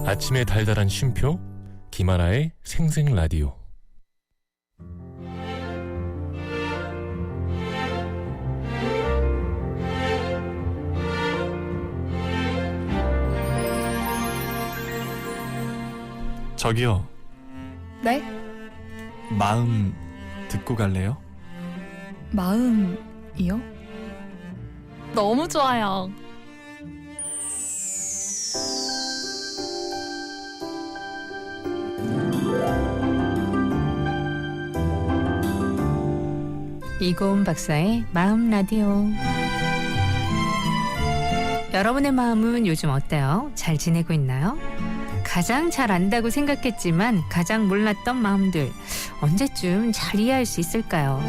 아침의 달달한 쉼표 김하나의 생생라디오. 저기요, 네? 마음 듣고 갈래요? 마음이요? 너무 좋아요. 이고은 박사의 마음 라디오. 여러분의 마음은 요즘 어때요? 잘 지내고 있나요? 가장 잘 안다고 생각했지만 가장 몰랐던 마음들 언제쯤 잘 이해할 수 있을까요?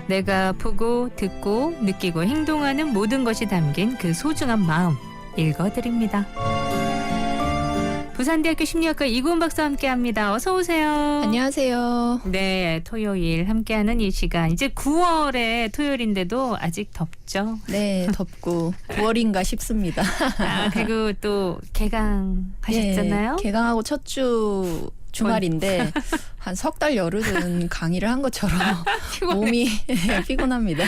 내가 보고 듣고 느끼고 행동하는 모든 것이 담긴 그 소중한 마음 읽어드립니다. 부산대학교 심리학과 이고은 박사와 함께합니다. 어서 오세요. 안녕하세요. 네, 토요일 함께하는 이 시간. 이제 9월의 토요일인데도 아직 덥죠? 네, 덥고 9월인가 싶습니다. 그리고 또 개강하셨잖아요? 네, 개강하고 첫 주 주말인데 한 석 달 열흘은 강의를 한 것처럼 몸이 피곤합니다.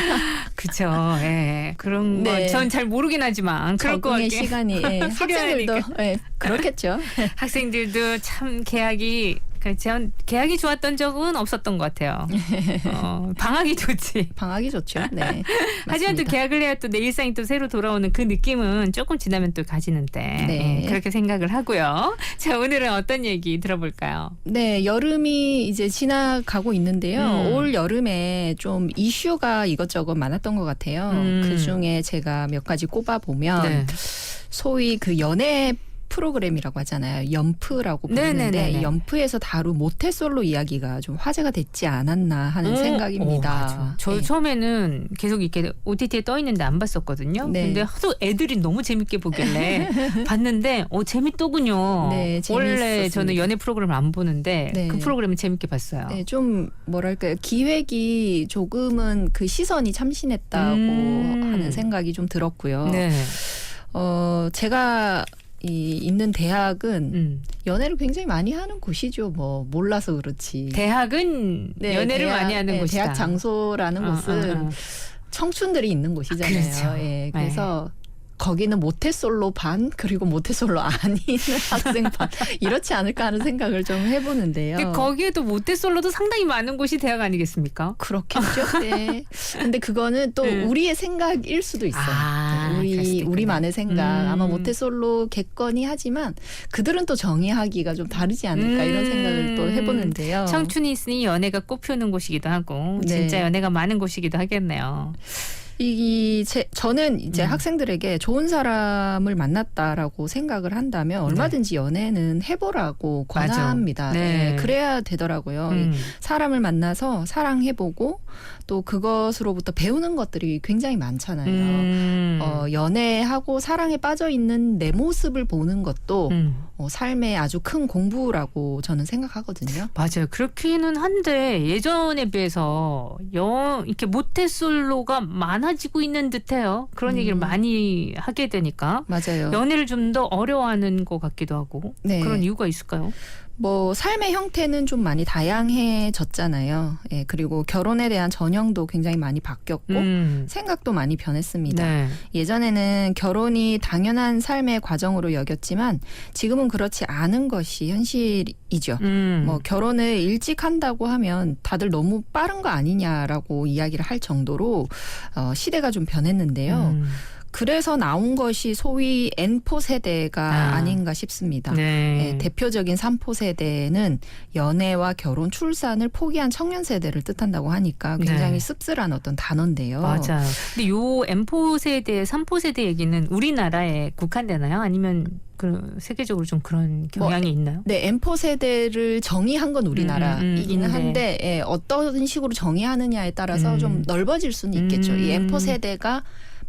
그죠. 예. 그런 네. 건 전 잘 모르긴 하지만 그럴 것 적응의 같게. 시간이 학생들도 그렇겠죠. 학생들도 참 계약이 좋았던 적은 없었던 것 같아요. 방학이 좋지. 방학이 좋죠. 네. 하지만 또 맞습니다. 계약을 해야 또 내 일상이 또 새로 돌아오는 그 느낌은 조금 지나면 또 가지는데 네. 그렇게 생각을 하고요. 자, 오늘은 어떤 얘기 들어볼까요? 네, 여름이 이제 지나가고 있는데요. 올 여름에 좀 이슈가 이것저것 많았던 것 같아요. 그 중에 제가 몇 가지 꼽아보면 네. 소위 그 연애 프로그램이라고 하잖아요. 연프라고 부르는데 네네네네. 연프에서 다룬 모태솔로 이야기가 좀 화제가 됐지 않았나 하는 생각입니다. 맞아. 저 네. 처음에는 계속 이렇게 OTT에 떠 있는데 안 봤었거든요. 네. 근데 하도 애들이 너무 재밌게 보길래 봤는데 재밌더군요. 네, 원래 재밌었습니다. 저는 연애 프로그램을 안 보는데 네. 그 프로그램을 재밌게 봤어요. 네, 좀 뭐랄까요. 기획이 조금은 그 시선이 참신했다고 하는 생각이 좀 들었고요. 네. 제가 있는 대학은 연애를 굉장히 많이 하는 곳이죠. 뭐 몰라서 그렇지. 대학은 네, 연애를 많이 하는 곳이다. 대학 장소라는 곳은 청춘들이 있는 곳이잖아요. 그렇죠. 예, 그래서 거기는 모태솔로 반 그리고 모태솔로 아닌 학생 반 이렇지 않을까 하는 생각을 좀 해보는데요. 근데 거기에도 모태솔로도 상당히 많은 곳이 대학 아니겠습니까? 그렇겠죠. 네. 근데 그거는 또 우리의 생각일 수도 있어요. 그럴 수도 있겠네. 우리만의 생각. 아마 모태솔로겠거니 하지만 그들은 또 정의하기가 좀 다르지 않을까 이런 생각을 또 해보는데요. 청춘이 있으니 연애가 꽃피우는 곳이기도 하고 네. 진짜 연애가 많은 곳이기도 하겠네요. 저는 이제 학생들에게 좋은 사람을 만났다라고 생각을 한다면 얼마든지 연애는 해보라고 권합니다. 맞아. 네. 네, 그래야 되더라고요. 사람을 만나서 사랑해보고 또 그것으로부터 배우는 것들이 굉장히 많잖아요. 연애하고 사랑에 빠져 있는 내 모습을 보는 것도 삶의 아주 큰 공부라고 저는 생각하거든요. 맞아요. 그렇기는 한데 예전에 비해서 이렇게 모태솔로가 많아지고 있는 듯해요. 그런 얘기를 많이 하게 되니까 맞아요. 연애를 좀 더 어려워하는 것 같기도 하고 네. 그런 이유가 있을까요? 뭐 삶의 형태는 좀 많이 다양해졌잖아요. 예, 그리고 결혼에 대한 전형도 굉장히 많이 바뀌었고 생각도 많이 변했습니다. 네. 예전에는 결혼이 당연한 삶의 과정으로 여겼지만 지금은 그렇지 않은 것이 현실이죠. 뭐 결혼을 일찍 한다고 하면 다들 너무 빠른 거 아니냐라고 이야기를 할 정도로 시대가 좀 변했는데요. 그래서 나온 것이 소위 N포 세대가 아닌가 싶습니다. 네. 대표적인 3포 세대는 연애와 결혼, 출산을 포기한 청년 세대를 뜻한다고 하니까 굉장히 네. 씁쓸한 어떤 단어인데요. 맞아요. 근데 요 M4 세대, 3포 세대 얘기는 우리나라에 국한되나요? 아니면 세계적으로 좀 그런 경향이 있나요? 네, M4 세대를 정의한 건 우리나라이기는 한데 어떤 식으로 정의하느냐에 따라서 좀 넓어질 수는 있겠죠. 이 M4 세대가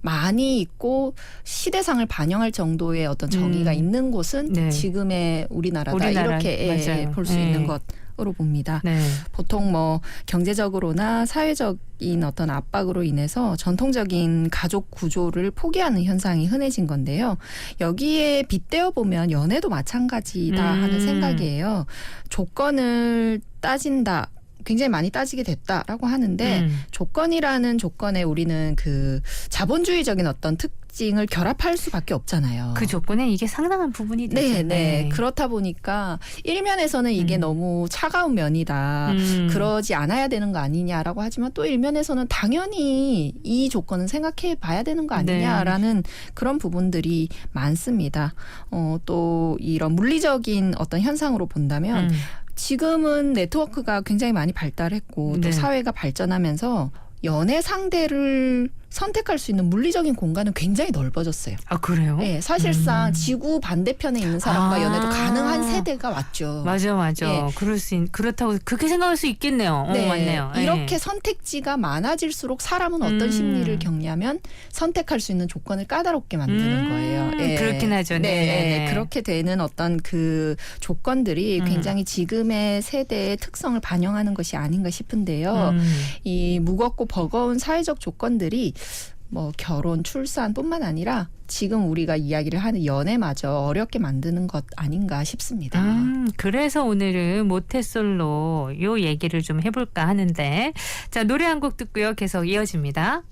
많이 있고 시대상을 반영할 정도의 어떤 정의가 있는 곳은 네. 지금의 우리나라다 우리나라, 이렇게 맞아요. 볼 수 네. 있는 것 봅니다. 네. 보통 뭐 경제적으로나 사회적인 어떤 압박으로 인해서 전통적인 가족 구조를 포기하는 현상이 흔해진 건데요. 여기에 빗대어 보면 연애도 마찬가지다 하는 생각이에요. 조건을 따진다. 굉장히 많이 따지게 됐다라고 하는데 조건이라는 조건에 우리는 그 자본주의적인 어떤 특징을 결합할 수밖에 없잖아요. 그 조건에 이게 상당한 부분이 되죠. 네. 그렇다 보니까 일면에서는 이게 너무 차가운 면이다. 그러지 않아야 되는 거 아니냐라고 하지만 또 일면에서는 당연히 이 조건은 생각해 봐야 되는 거 아니냐라는 그런 부분들이 많습니다. 또 이런 물리적인 어떤 현상으로 본다면 지금은 네트워크가 굉장히 많이 발달했고 또 사회가 발전하면서 연애 상대를 선택할 수 있는 물리적인 공간은 굉장히 넓어졌어요. 아, 그래요? 네, 사실상 지구 반대편에 있는 사람과 연애도 가능한 세대가 왔죠. 맞아. 예. 그렇다고 그렇게 생각할 수 있겠네요. 네, 맞네요. 이렇게 선택지가 많아질수록 사람은 어떤 심리를 겪냐면 선택할 수 있는 조건을 까다롭게 만드는 거예요. 예. 그렇긴 하죠. 네, 그렇게 되는 어떤 그 조건들이 굉장히 지금의 세대의 특성을 반영하는 것이 아닌가 싶은데요. 이 무겁고 버거운 사회적 조건들이 뭐 결혼, 출산뿐만 아니라 지금 우리가 이야기를 하는 연애마저 어렵게 만드는 것 아닌가 싶습니다. 그래서 오늘은 모태솔로 요 얘기를 좀 해볼까 하는데 자, 노래 한 곡 듣고요. 계속 이어집니다.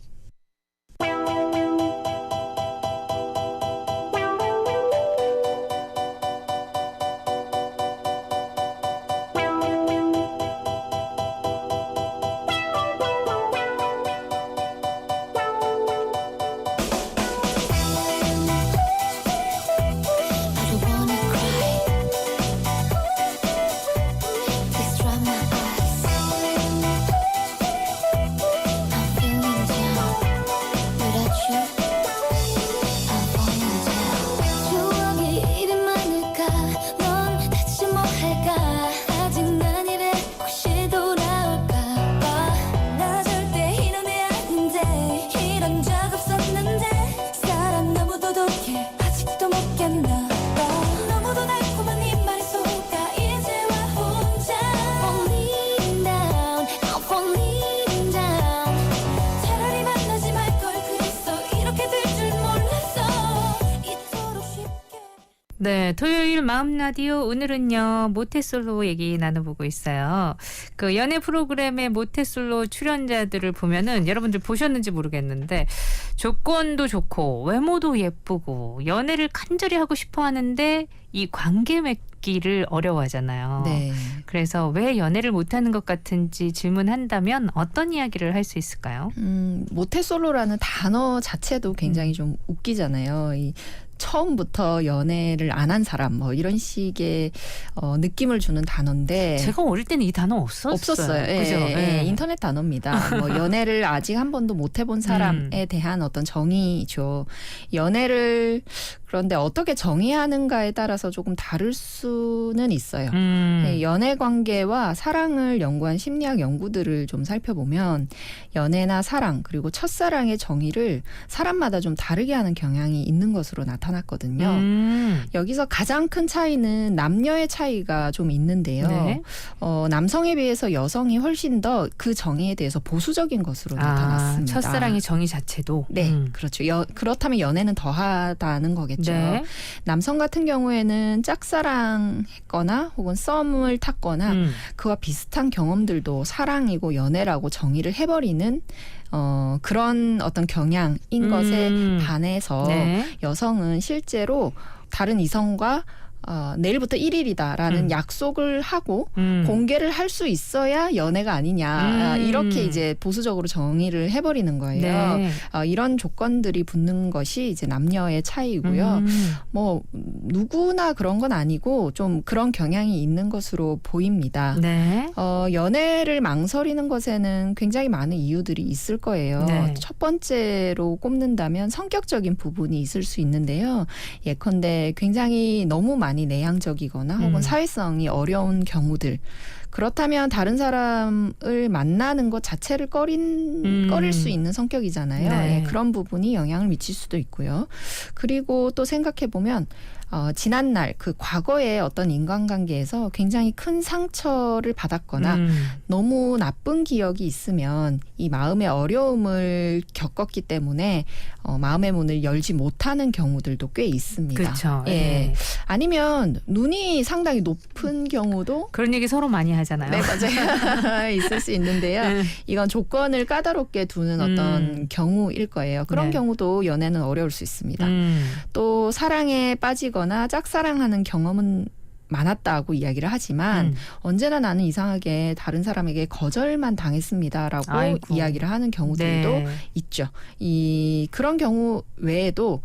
네, 토요일 마음 라디오 오늘은요 모태솔로 얘기 나눠보고 있어요. 그 연애 프로그램의 모태솔로 출연자들을 보면은 여러분들 보셨는지 모르겠는데 조건도 좋고 외모도 예쁘고 연애를 간절히 하고 싶어하는데 이 관계 맺기를 어려워하잖아요. 네. 그래서 왜 연애를 못하는 것 같은지 질문한다면 어떤 이야기를 할 수 있을까요? 모태솔로라는 단어 자체도 굉장히 좀 웃기잖아요. 이 처음부터 연애를 안 한 사람 뭐 이런 식의 느낌을 주는 단어인데 제가 어릴 때는 이 단어 없었어요. 예, 그죠? 예, 인터넷 단어입니다. 뭐 연애를 아직 한 번도 못 해본 사람에 대한 어떤 정의죠. 연애를 그런데 어떻게 정의하는가에 따라서 조금 다를 수는 있어요. 네, 연애 관계와 사랑을 연구한 심리학 연구들을 좀 살펴보면 연애나 사랑 그리고 첫사랑의 정의를 사람마다 좀 다르게 하는 경향이 있는 것으로 나타났거든요. 여기서 가장 큰 차이는 남녀의 차이가 좀 있는데요. 네. 남성에 비해서 여성이 훨씬 더 그 정의에 대해서 보수적인 것으로 나타났습니다. 첫사랑의 정의 자체도? 네, 그렇죠. 그렇다면 연애는 더하다는 거겠죠. 네. 남성 같은 경우에는 짝사랑했거나 혹은 썸을 탔거나 그와 비슷한 경험들도 사랑이고 연애라고 정의를 해버리는 그런 어떤 경향인 것에 반해서 네. 여성은 실제로 다른 이성과 내일부터 1일이다라는 약속을 하고 공개를 할 수 있어야 연애가 아니냐 이렇게 이제 보수적으로 정의를 해버리는 거예요. 네. 이런 조건들이 붙는 것이 이제 남녀의 차이고요. 뭐 누구나 그런 건 아니고 좀 그런 경향이 있는 것으로 보입니다. 네. 연애를 망설이는 것에는 굉장히 많은 이유들이 있을 거예요. 네. 첫 번째로 꼽는다면 성격적인 부분이 있을 수 있는데요. 예컨대 굉장히 너무 많이 많이 내향적이거나 혹은 사회성이 어려운 경우들. 그렇다면 다른 사람을 만나는 것 자체를 꺼릴 수 있는 성격이잖아요. 네. 예, 그런 부분이 영향을 미칠 수도 있고요. 그리고 또 생각해보면 지난날 그 과거의 어떤 인간관계에서 굉장히 큰 상처를 받았거나 너무 나쁜 기억이 있으면 이 마음의 어려움을 겪었기 때문에 마음의 문을 열지 못하는 경우들도 꽤 있습니다. 그렇죠. 예. 예. 아니면 눈이 상당히 높은 경우도 그런 얘기 서로 많이 하잖아요. 네, 맞아요. 있을 수 있는데요. 이건 조건을 까다롭게 두는 어떤 경우일 거예요. 그런 네. 경우도 연애는 어려울 수 있습니다. 또 사랑에 빠지거나 짝사랑하는 경험은 많았다고 이야기를 하지만 언제나 나는 이상하게 다른 사람에게 거절만 당했습니다라고 아이고. 이야기를 하는 경우들도 네. 있죠. 그런 경우 외에도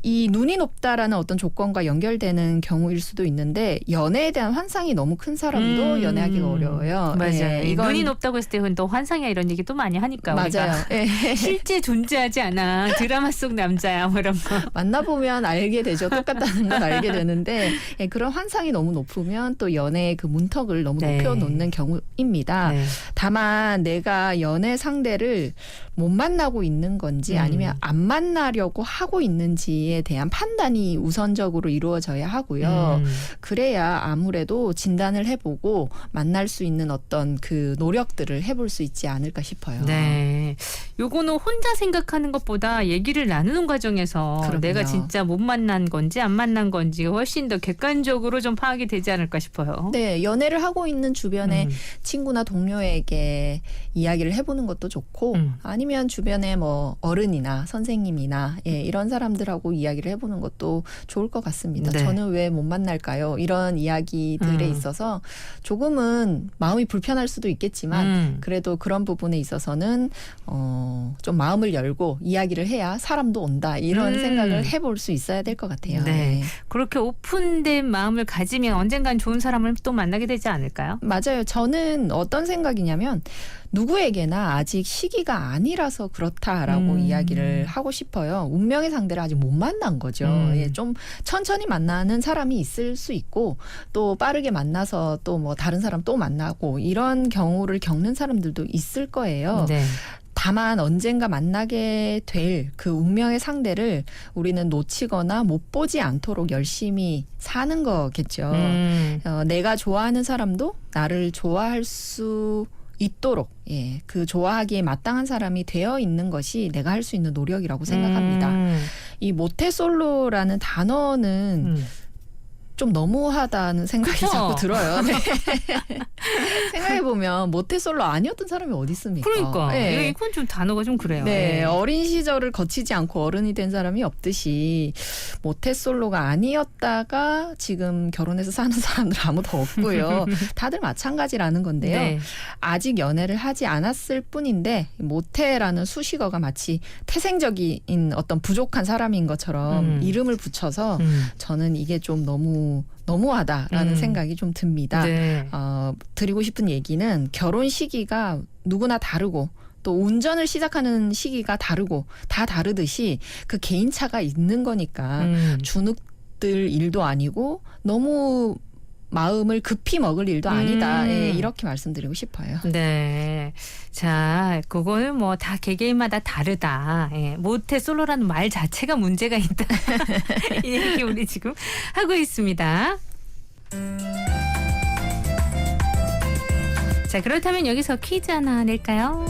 이 눈이 높다라는 어떤 조건과 연결되는 경우일 수도 있는데 연애에 대한 환상이 너무 큰 사람도 연애하기가 어려워요. 맞아요. 예, 이건 눈이 높다고 했을 때 그건 또 환상이야 이런 얘기 또 많이 하니까 맞아요. 우리가. 예. 실제 존재하지 않아. 드라마 속 남자야 뭐 이런 거. 만나보면 알게 되죠. 똑같다는 건 알게 되는데 예, 그런 환상이 너무 높으면 또 연애의 그 문턱을 너무 네. 높여놓는 경우입니다. 네. 다만 내가 연애 상대를 못 만나고 있는 건지 아니면 안 만나려고 하고 있는지에 대한 판단이 우선적으로 이루어져야 하고요. 그래야 아무래도 진단을 해보고 만날 수 있는 어떤 그 노력들을 해볼 수 있지 않을까 싶어요. 네. 요거는 혼자 생각하는 것보다 얘기를 나누는 과정에서 그럼요. 내가 진짜 못 만난 건지 안 만난 건지 훨씬 더 객관적으로 좀 파악이 되지 않을까 싶어요. 네, 연애를 하고 있는 주변에 친구나 동료에게 이야기를 해보는 것도 좋고 아니면 주변에 뭐 어른이나 선생님이나 예, 이런 사람들하고 이야기를 해보는 것도 좋을 것 같습니다. 네. 저는 왜 못 만날까요? 이런 이야기들에 있어서 조금은 마음이 불편할 수도 있겠지만 그래도 그런 부분에 있어서는 좀 마음을 열고 이야기를 해야 사람도 온다 이런 생각을 해볼 수 있어야 될 것 같아요. 네. 그렇게 오픈된 마음을 가지면 언젠간 좋은 사람을 또 만나게 되지 않을까요? 맞아요. 저는 어떤 생각이냐면 누구에게나 아직 시기가 아니라서 그렇다라고 이야기를 하고 싶어요. 운명의 상대를 아직 못 만난 거죠. 예, 좀 천천히 만나는 사람이 있을 수 있고 또 빠르게 만나서 또 뭐 다른 사람 또 만나고 이런 경우를 겪는 사람들도 있을 거예요. 네. 다만 언젠가 만나게 될 그 운명의 상대를 우리는 놓치거나 못 보지 않도록 열심히 사는 거겠죠. 내가 좋아하는 사람도 나를 좋아할 수 있도록 예, 그 좋아하기에 마땅한 사람이 되어 있는 것이 내가 할 수 있는 노력이라고 생각합니다. 이 모태솔로라는 단어는 좀 너무하다는 생각이 그쵸? 자꾸 들어요. 네. 생각해보면 모태솔로 아니었던 사람이 어디 있습니까? 그러니까 네. 이건 좀 단어가 좀 그래요. 네, 네. 어린 시절을 거치지 않고 어른이 된 사람이 없듯이 모태솔로가 아니었다가 지금 결혼해서 사는 사람들 아무도 없고요. 다들 마찬가지라는 건데요. 네. 아직 연애를 하지 않았을 뿐인데 모태라는 수식어가 마치 태생적인 어떤 부족한 사람인 것처럼 이름을 붙여서 저는 이게 좀 너무하다라는 생각이 좀 듭니다. 네. 드리고 싶은 얘기는 결혼 시기가 누구나 다르고 또 운전을 시작하는 시기가 다르고 다 다르듯이 그 개인차가 있는 거니까 주눅들 일도 아니고 너무 마음을 급히 먹을 일도 아니다. 예, 이렇게 말씀드리고 싶어요. 네. 자, 그거는 뭐 다 개개인마다 다르다. 예, 모태솔로라는 말 자체가 문제가 있다. 이 얘기 우리 지금 하고 있습니다. 자, 그렇다면 여기서 퀴즈 하나 낼까요?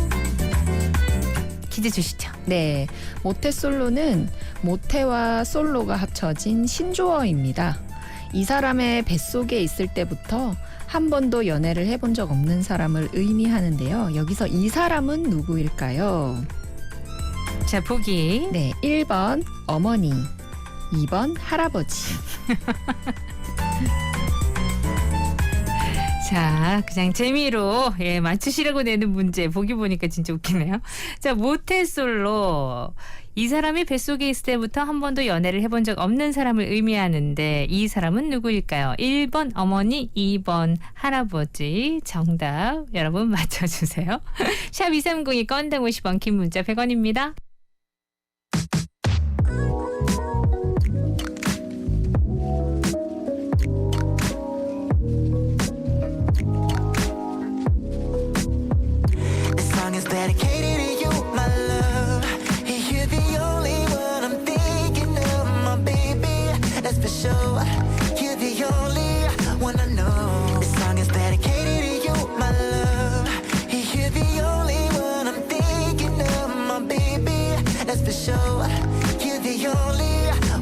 퀴즈 주시죠. 네, 모태솔로는 모태와 솔로가 합쳐진 신조어입니다. 이 사람의 뱃속에 있을 때부터 한 번도 연애를 해본 적 없는 사람을 의미하는데요. 여기서 이 사람은 누구일까요? 자, 보기. 네, 1번 어머니, 2번 할아버지. 자, 그냥 재미로 예, 맞추시라고 내는 문제 보기 보니까 진짜 웃기네요. 자, 모태솔로. 이 사람이 뱃속에 있을 때부터 한 번도 연애를 해본 적 없는 사람을 의미하는데 이 사람은 누구일까요? 1번 어머니, 2번 할아버지. 정답 여러분 맞춰주세요. 샵 2302 건당 50원, 긴 문자 100원입니다.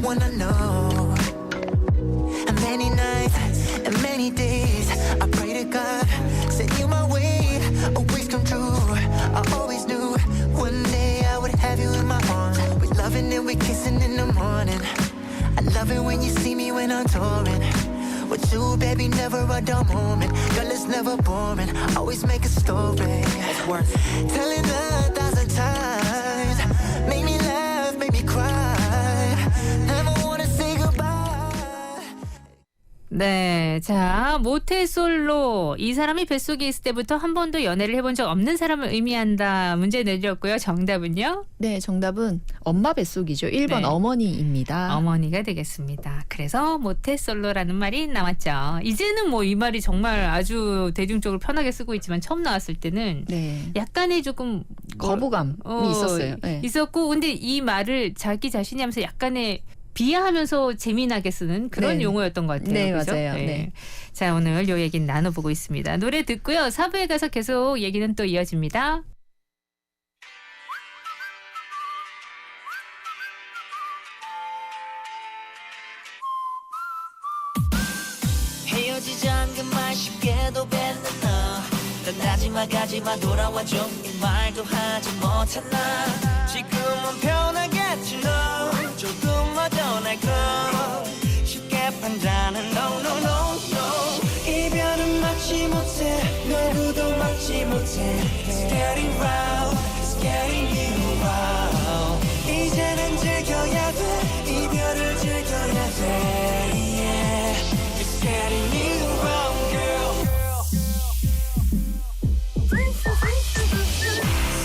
wanna know. And many nights and many days I pray to God, send you my way, always come true. I always knew one day I would have you in my arms. We loving and we kissing in the morning. I love it when you see me when I'm touring. With you, baby, never a dull moment. Girl, it's never boring. Always make a story. Telling 1,000 times. Make me laugh, make me cry. Never wanna say goodbye. 네, 자, 모태솔로. 이 사람이 뱃속에 있을 때부터 한 번도 연애를 해본 적 없는 사람을 의미한다. 문제 내드렸고요. 정답은요? 네, 정답은 엄마 뱃속이죠. 1번 네. 어머니입니다. 어머니가 되겠습니다. 그래서 모태솔로라는 말이 나왔죠. 이제는 뭐 이 말이 정말 아주 대중적으로 편하게 쓰고 있지만 처음 나왔을 때는 네. 약간의 조금 거부감이 있었어요. 네. 있었고, 근데 이 말을 자기 자신이 하면서 약간의 비하하면서 재미나게 쓰는 그런 네. 용어였던 것 같아요. 네, 그죠? 맞아요. 네. 자, 오늘 요 얘기는 나눠보고 있습니다. 노래 듣고요. 4부에 가서 계속 얘기는 또 이어집니다. 헤어지자 그말 쉽게도 뱉는 너 떠나지마 가지마 돌아와줘 이 말도 하지 못했나 지금은 편하겠지 너 조금만 더 날 거 쉽게 판단은 no no no no 이별은 막지 못해 누구도 막지 못해 It's getting round It's getting you round 이제는 즐겨야 돼 이별을 즐겨야 돼 yeah. It's getting you wrong, girl.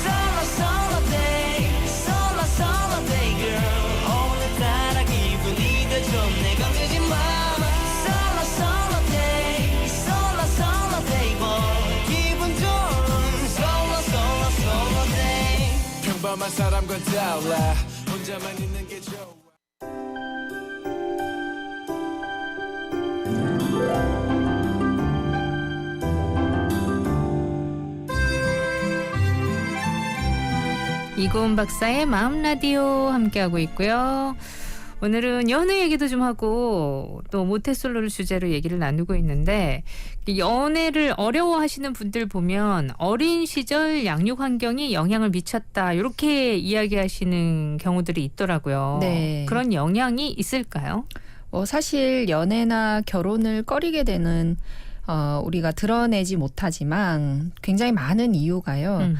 Solo, solo day, solo, solo day, girl. 오늘따라 기분이 더 좋네, 건들지 마. Solo, solo day, solo, solo day, boy. 기분 좋은 solo, solo, solo day. 평범한 사람과 달라 혼자만 있는 게 좋아. 이고은 박사의 마음 라디오 함께하고 있고요. 오늘은 연애 얘기도 좀 하고 또 모태솔로를 주제로 얘기를 나누고 있는데 연애를 어려워하시는 분들 보면 어린 시절 양육 환경이 영향을 미쳤다 이렇게 이야기하시는 경우들이 있더라고요. 네. 그런 영향이 있을까요? 사실 연애나 결혼을 꺼리게 되는 우리가 드러내지 못하지만 굉장히 많은 이유가요.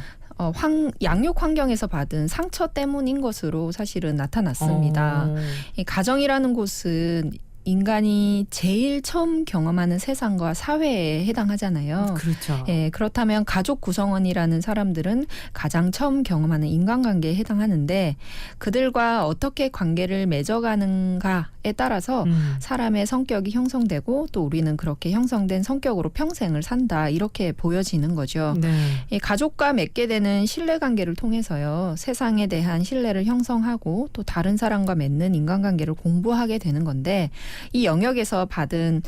양육 환경에서 받은 상처 때문인 것으로 사실은 나타났습니다. 이 가정이라는 곳은 인간이 제일 처음 경험하는 세상과 사회에 해당하잖아요. 그렇죠. 예, 그렇다면 가족 구성원이라는 사람들은 가장 처음 경험하는 인간관계에 해당하는데 그들과 어떻게 관계를 맺어가는가에 따라서 사람의 성격이 형성되고 또 우리는 그렇게 형성된 성격으로 평생을 산다 이렇게 보여지는 거죠. 네. 이 가족과 맺게 되는 신뢰관계를 통해서요. 세상에 대한 신뢰를 형성하고 또 다른 사람과 맺는 인간관계를 공부하게 되는 건데 이 영역에서 받은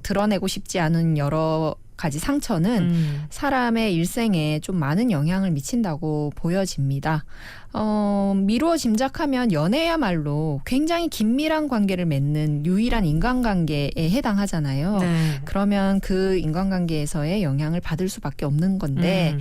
드러내고 싶지 않은 여러 가지 상처는 사람의 일생에 좀 많은 영향을 미친다고 보여집니다. 미루어 짐작하면 연애야말로 굉장히 긴밀한 관계를 맺는 유일한 인간관계에 해당하잖아요. 네. 그러면 그 인간관계에서의 영향을 받을 수밖에 없는 건데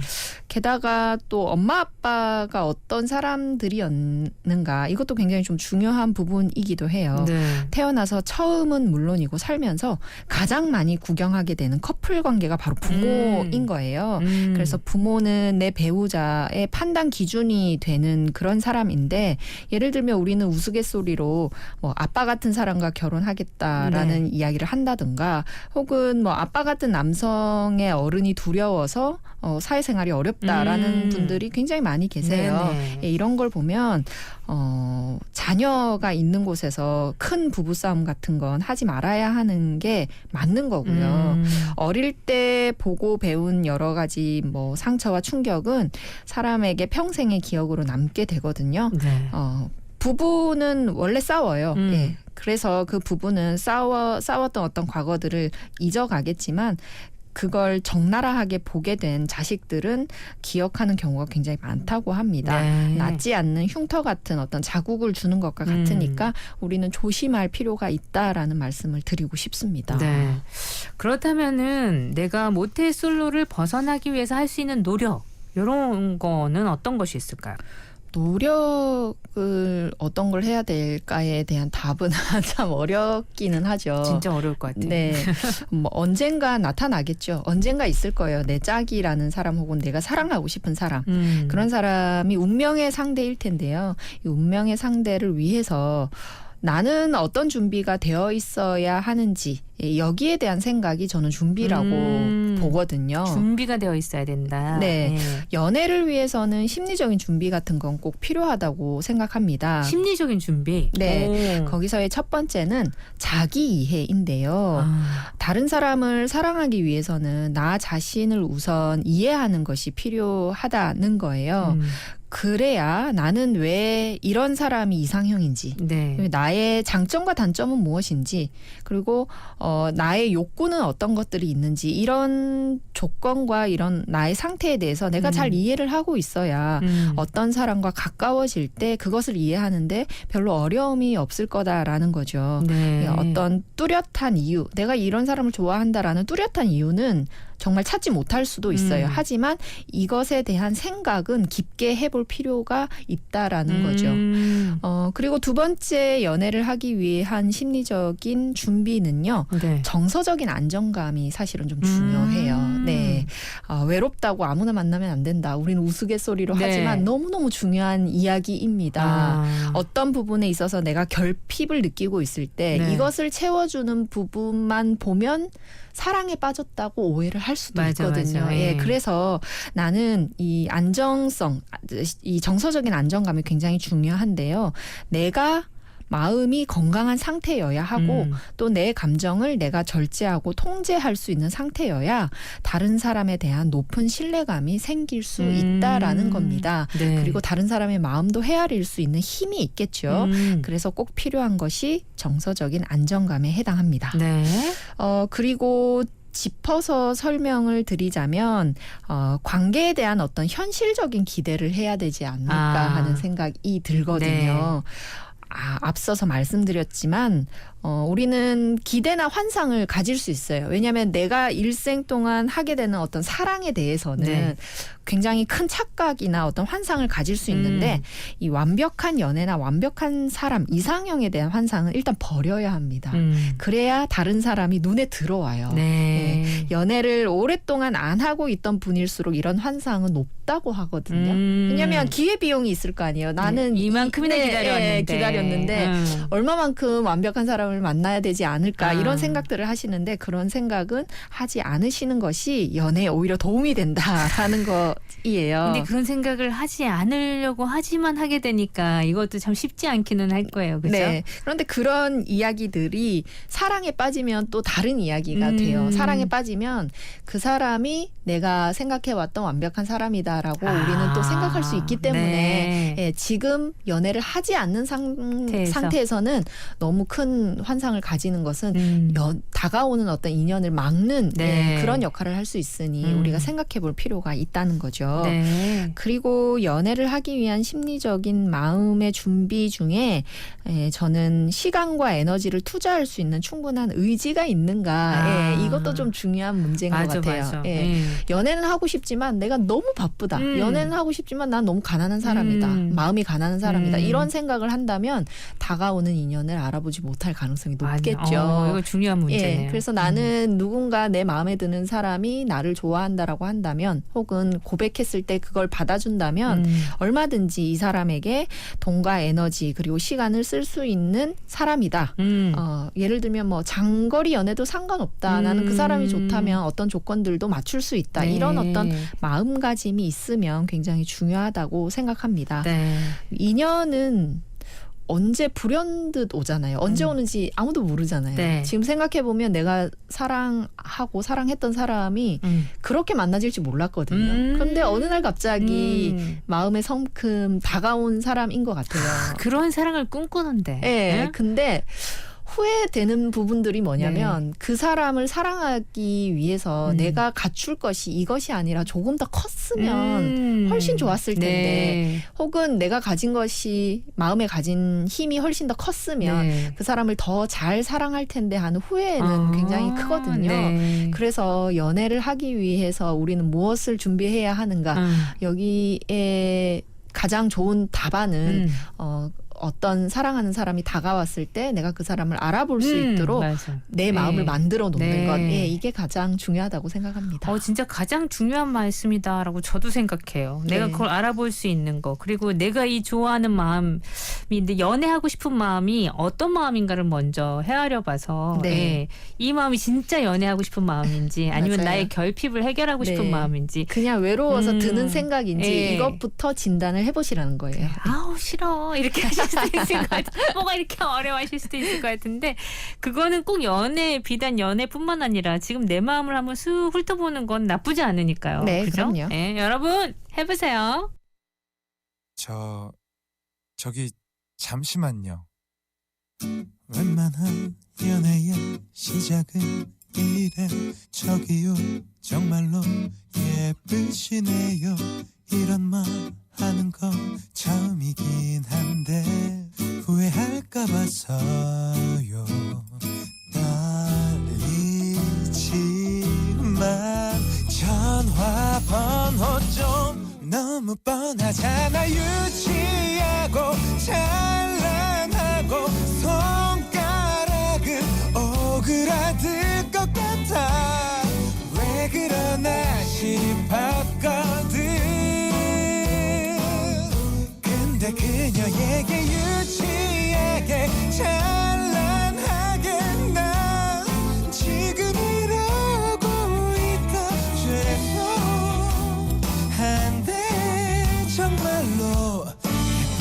게다가 또 엄마 아빠가 어떤 사람들이었는가 이것도 굉장히 좀 중요한 부분이기도 해요. 네. 태어나서 처음은 물론이고 살면서 가장 많이 구경하게 되는 커플 관계가 바로 부모인 거예요. 그래서 부모는 내 배우자의 판단 기준이 되는 그런 사람인데 예를 들면 우리는 우스갯소리로 뭐 아빠 같은 사람과 결혼하겠다라는 이야기를 한다든가 혹은 뭐 아빠 같은 남성의 어른이 두려워서 사회생활이 어렵다라는 분들이 굉장히 많이 계세요. 예, 이런 걸 보면 자녀가 있는 곳에서 큰 부부싸움 같은 건 하지 말아야 하는 게 맞는 거고요. 어릴 때 보고 배운 여러 가지 뭐 상처와 충격은 사람에게 평생의 기억으로 남게 되거든요. 네. 부부는 원래 싸워요. 예. 그래서 그 부부는 싸웠던 어떤 과거들을 잊어가겠지만 그걸 적나라하게 보게 된 자식들은 기억하는 경우가 굉장히 많다고 합니다. 네. 낫지 않는 흉터 같은 어떤 자국을 주는 것과 같으니까 우리는 조심할 필요가 있다라는 말씀을 드리고 싶습니다. 네. 그렇다면은 내가 모태솔로를 벗어나기 위해서 할 수 있는 노력 이런 거는 어떤 것이 있을까요? 노력을 어떤 걸 해야 될까에 대한 답은 참 어렵기는 하죠. 진짜 어려울 것 같아요. 네, 뭐 언젠가 나타나겠죠. 언젠가 있을 거예요. 내 짝이라는 사람 혹은 내가 사랑하고 싶은 사람. 그런 사람이 운명의 상대일 텐데요. 이 운명의 상대를 위해서 나는 어떤 준비가 되어 있어야 하는지 여기에 대한 생각이 저는 준비라고 보거든요. 준비가 되어 있어야 된다. 네. 연애를 위해서는 심리적인 준비 같은 건 꼭 필요하다고 생각합니다. 심리적인 준비. 네. 오. 거기서의 첫 번째는 자기 이해인데요. 다른 사람을 사랑하기 위해서는 나 자신을 우선 이해하는 것이 필요하다는 거예요. 그래야 나는 왜 이런 사람이 이상형인지, 네. 나의 장점과 단점은 무엇인지, 그리고 나의 욕구는 어떤 것들이 있는지 이런 조건과 이런 나의 상태에 대해서 내가 잘 이해를 하고 있어야 어떤 사람과 가까워질 때 그것을 이해하는데 별로 어려움이 없을 거다라는 거죠. 네. 어떤 뚜렷한 이유, 내가 이런 사람을 좋아한다라는 뚜렷한 이유는 정말 찾지 못할 수도 있어요. 하지만 이것에 대한 생각은 깊게 해볼 필요가 있다라는 거죠. 그리고 두 번째 연애를 하기 위한 심리적인 준비는요. 네. 정서적인 안정감이 사실은 좀 중요해요. 네, 외롭다고 아무나 만나면 안 된다. 우리는 우스갯소리로 네. 하지만 너무너무 중요한 이야기입니다. 어떤 부분에 있어서 내가 결핍을 느끼고 있을 때 네. 이것을 채워주는 부분만 보면 사랑에 빠졌다고 오해를 할 수도 맞아, 있거든요. 맞아. 예, 예. 그래서 나는 이 안정성, 이 정서적인 안정감이 굉장히 중요한데요. 내가 마음이 건강한 상태여야 하고 또 내 감정을 내가 절제하고 통제할 수 있는 상태여야 다른 사람에 대한 높은 신뢰감이 생길 수 있다라는 겁니다. 네. 그리고 다른 사람의 마음도 헤아릴 수 있는 힘이 있겠죠. 그래서 꼭 필요한 것이 정서적인 안정감에 해당합니다. 네. 그리고 짚어서 설명을 드리자면 관계에 대한 어떤 현실적인 기대를 해야 되지 않을까 하는 생각이 들거든요. 앞서서 말씀드렸지만 우리는 기대나 환상을 가질 수 있어요. 왜냐하면 내가 일생 동안 하게 되는 어떤 사랑에 대해서는 네. 굉장히 큰 착각이나 어떤 환상을 가질 수 있는데 이 완벽한 연애나 완벽한 사람, 이상형에 대한 환상은 일단 버려야 합니다. 그래야 다른 사람이 눈에 들어와요. 네. 네. 연애를 오랫동안 안 하고 있던 분일수록 이런 환상은 높다고 하거든요. 왜냐하면 기회비용이 있을 거 아니에요. 나는 이만큼이나 기다렸는데 얼마만큼 완벽한 사람을 만나야 되지 않을까 이런 생각들을 하시는데 그런 생각은 하지 않으시는 것이 연애에 오히려 도움이 된다라는 거예요. 근데 그런 생각을 하지 않으려고 하지만 하게 되니까 이것도 참 쉽지 않기는 할 거예요. 그렇죠? 네. 그런데 그런 이야기들이 사랑에 빠지면 또 다른 이야기가 돼요. 사랑에 빠지면 그 사람이 내가 생각해왔던 완벽한 사람이다라고 우리는 또 생각할 수 있기 때문에 네. 지금 연애를 하지 않는 상태에서는 너무 큰 환상을 가지는 것은 다가오는 어떤 인연을 막는 네. 그런 역할을 할 수 있으니 우리가 생각해 볼 필요가 있다는 거죠. 네. 그리고 연애를 하기 위한 심리적인 마음의 준비 중에 저는 시간과 에너지를 투자할 수 있는 충분한 의지가 있는가 이것도 좀 중요한 문제인 것 같아요. 맞아. 연애는 하고 싶지만 내가 너무 바쁘다. 연애는 하고 싶지만 난 너무 가난한 사람이다. 마음이 가난한 사람이다. 이런 생각을 한다면 다가오는 인연을 알아보지 못할 가능성이 높겠죠. 이거 중요한 문제네요. 그래서 나는 누군가 내 마음에 드는 사람이 나를 좋아한다라고 한다면 혹은 고백했을 때 그걸 받아준다면 얼마든지 이 사람에게 돈과 에너지 그리고 시간을 쓸 수 있는 사람이다. 예를 들면 뭐 장거리 연애도 상관없다. 나는 그 사람이 좋다면 어떤 조건들도 맞출 수 있다. 네. 이런 어떤 마음가짐이 있으면 굉장히 중요하다고 생각합니다. 네. 인연은 언제 불현듯 오잖아요. 언제 오는지 아무도 모르잖아요. 네. 지금 생각해보면 내가 사랑하고 사랑했던 사람이 그렇게 만나질지 몰랐거든요. 그런데 어느 날 갑자기 마음의 성큼 다가온 사람인 것 같아요. 그런 사랑을 꿈꾸는데. 네. 근데 후회되는 부분들이 뭐냐면 그 사람을 사랑하기 위해서 내가 갖출 것이 이것이 아니라 조금 더 컸으면 훨씬 좋았을 텐데 네. 혹은 내가 가진 것이 마음에 가진 힘이 훨씬 더 컸으면 네. 그 사람을 더 잘 사랑할 텐데 하는 후회는 굉장히 크거든요. 네. 그래서 연애를 하기 위해서 우리는 무엇을 준비해야 하는가 여기에 가장 좋은 답안은 어떤 사랑하는 사람이 다가왔을 때 내가 그 사람을 알아볼 수 있도록 맞아. 내 마음을 만들어 놓는 네. 것. 예, 이게 가장 중요하다고 생각합니다. 진짜 가장 중요한 말씀이다라고 저도 생각해요. 내가 네. 그걸 알아볼 수 있는 거. 그리고 내가 이 좋아하는 마음인데 연애하고 싶은 마음이 어떤 마음인가를 먼저 헤아려 봐서 네. 예, 이 마음이 진짜 연애하고 싶은 마음인지 아니면 맞아요. 나의 결핍을 해결하고 싶은 네. 마음인지 그냥 외로워서 드는 생각인지 예. 이것부터 진단을 해보시라는 거예요. 아우 싫어 이렇게 하실 수도 있을 것 같아요. 뭐가 이렇게 어려워하실 수도 있을 것 같은데 그거는 꼭 비단 연애뿐만 아니라 지금 내 마음을 한번 쑥 훑어보는 건 나쁘지 않으니까요. 네, 그죠? 그럼요. 네, 여러분 해보세요. 저기 잠시만요. 웬만한 연애의 시작은 이래. 저기요 정말로 예쁘시네요. 이런 말 하는 건 처음이긴 한데 후회할까 봐서요. 떨리지만 전화번호 좀 너무 뻔하잖아. 유치하고 찬란하고 손가락은 오그라들 것 같아. 왜 그러나 싶었거든. 근데 그녀에게 유치하게 찬란하게 난 지금 이러고 있다. 죄송한데 정말로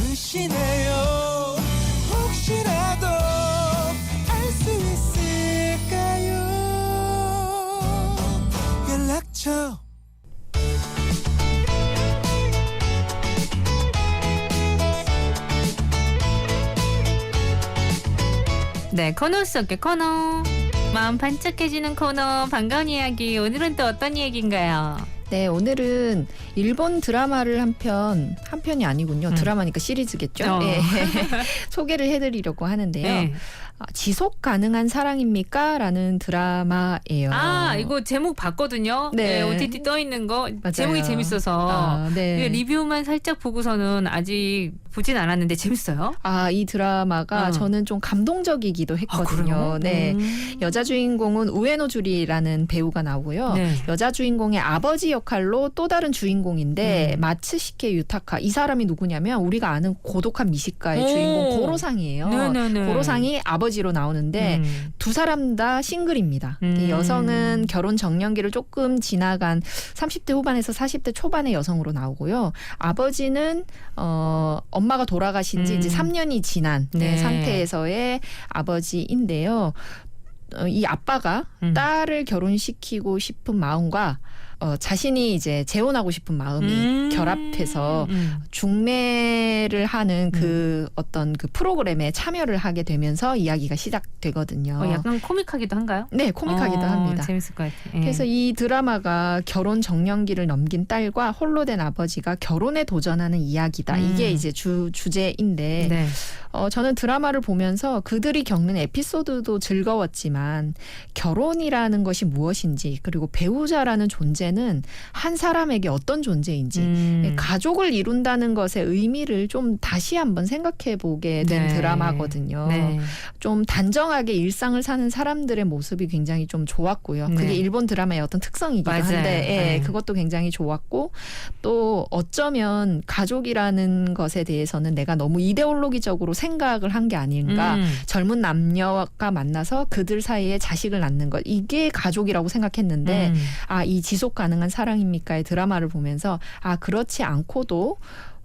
예쁘시네요. 혹시라도 알 수 있을까요? 연락처 네, 코너 속의 코너. 마음 반짝해지는 코너 반가운 이야기. 오늘은 또 어떤 이야기인가요? 네, 오늘은 일본 드라마를 한 편이 아니군요. 드라마니까 시리즈겠죠. 예. 소개를 해드리려고 하는데요. 네. 지속 가능한 사랑입니까? 라는 드라마예요. 이거 제목 봤거든요. 네. 네, OTT 떠 있는 거. 맞아요. 제목이 재밌어서. 네. 리뷰만 살짝 보고서는 아직 보진 않았는데 재밌어요? 이 드라마가 저는 좀 감동적이기도 했거든요. 네. 여자 주인공은 우에노 주리라는 배우가 나오고요. 네. 여자 주인공의 아버지 역할로 또 다른 주인공인데 마츠시케 유타카. 이 사람이 누구냐면 우리가 아는 고독한 미식가의 주인공 고로상이에요. 네네네. 고로상이 아버지로 나오는데 두 사람 다 싱글입니다. 이 여성은 결혼 정년기를 조금 지나간 30대 후반에서 40대 초반의 여성으로 나오고요. 아버지는 엄마가 돌아가신 지 이제 3년이 지난 네. 상태에서의 아버지인데요. 이 아빠가 딸을 결혼시키고 싶은 마음과 자신이 이제 재혼하고 싶은 마음이 결합해서 중매를 하는 그 어떤 그 프로그램에 참여를 하게 되면서 이야기가 시작되거든요. 약간 코믹하기도 한가요? 네, 코믹하기도 합니다. 재밌을 것 같아요. 그래서 이 드라마가 결혼 정년기를 넘긴 딸과 홀로 된 아버지가 결혼에 도전하는 이야기다. 이게 이제 주제인데 네. 저는 드라마를 보면서 그들이 겪는 에피소드도 즐거웠지만 결혼이라는 것이 무엇인지 그리고 배우자라는 존재는 한 사람에게 어떤 존재인지 가족을 이룬다는 것의 의미를 좀 다시 한번 생각해 보게 된 드라마거든요. 네. 좀 단정하게 일상을 사는 사람들의 모습이 굉장히 좀 좋았고요. 네. 그게 일본 드라마의 어떤 특성이기도 맞아요. 한데 네. 그것도 굉장히 좋았고 또 어쩌면 가족이라는 것에 대해서는 내가 너무 이데올로기적으로 생각을 한 게 아닌가. 젊은 남녀가 만나서 그들 사이에 자식을 낳는 것. 이게 가족이라고 생각했는데 이 지속 가능한 사랑입니까의 드라마를 보면서 그렇지 않고도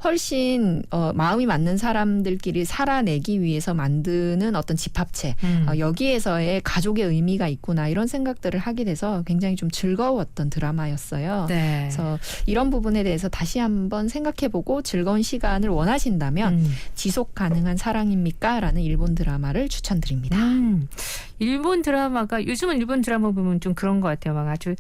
훨씬 마음이 맞는 사람들끼리 살아내기 위해서 만드는 어떤 집합체 여기에서의 가족의 의미가 있구나 이런 생각들을 하게 돼서 굉장히 좀 즐거웠던 드라마였어요. 네. 그래서 이런 부분에 대해서 다시 한번 생각해보고 즐거운 시간을 원하신다면 지속 가능한 사랑입니까? 라는 일본 드라마를 추천드립니다. 일본 드라마가 요즘은 일본 드라마 보면 좀 그런 것 같아요. 막 아주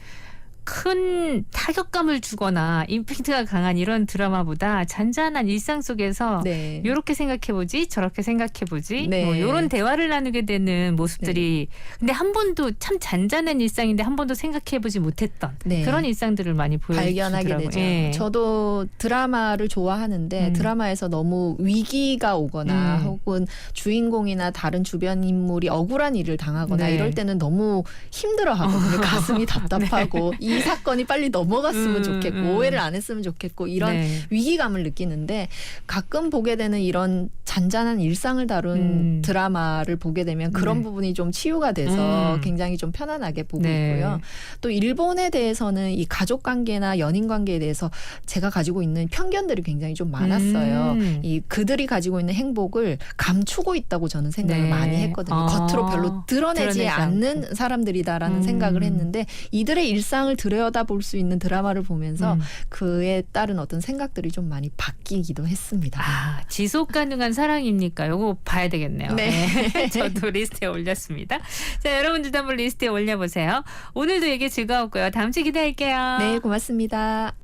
큰 타격감을 주거나 임팩트가 강한 이런 드라마보다 잔잔한 일상 속에서 네. 이렇게 생각해보지 저렇게 생각해보지 네. 뭐 이런 대화를 나누게 되는 모습들이 근데 한 번도 참 잔잔한 일상인데 한 번도 생각해보지 못했던 네. 그런 일상들을 많이 발견하게 보여주더라고요. 되죠. 예. 저도 드라마를 좋아하는데 드라마에서 너무 위기가 오거나 혹은 주인공이나 다른 주변 인물이 억울한 일을 당하거나 네. 이럴 때는 너무 힘들어하거든요. 가슴이 답답하고 이 사건이 빨리 넘어갔으면 좋겠고 오해를 안 했으면 좋겠고 이런 네. 위기감을 느끼는데 가끔 보게 되는 이런 잔잔한 일상을 다룬 드라마를 보게 되면 그런 네. 부분이 좀 치유가 돼서 굉장히 좀 편안하게 보고 네. 있고요. 또 일본에 대해서는 이 가족 관계나 연인 관계에 대해서 제가 가지고 있는 편견들이 굉장히 좀 많았어요. 이 그들이 가지고 있는 행복을 감추고 있다고 저는 생각을 네. 많이 했거든요. 겉으로 별로 드러내지 드러내지 않는 사람들이다라는 생각을 했는데 이들의 일상을 들여다볼 수 있는 드라마를 보면서 그에 따른 어떤 생각들이 좀 많이 바뀌기도 했습니다. 아, 지속 가능한 사랑입니까? 요거 봐야 되겠네요. 네. 네. 저도 리스트에 올렸습니다. 자, 여러분들도 한번 리스트에 올려보세요. 오늘도 얘기 즐거웠고요. 다음 주에 기대할게요. 네, 고맙습니다.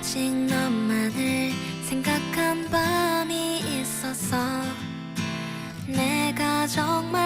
오직 너만을 생각한 밤이 있었어. 내가 정말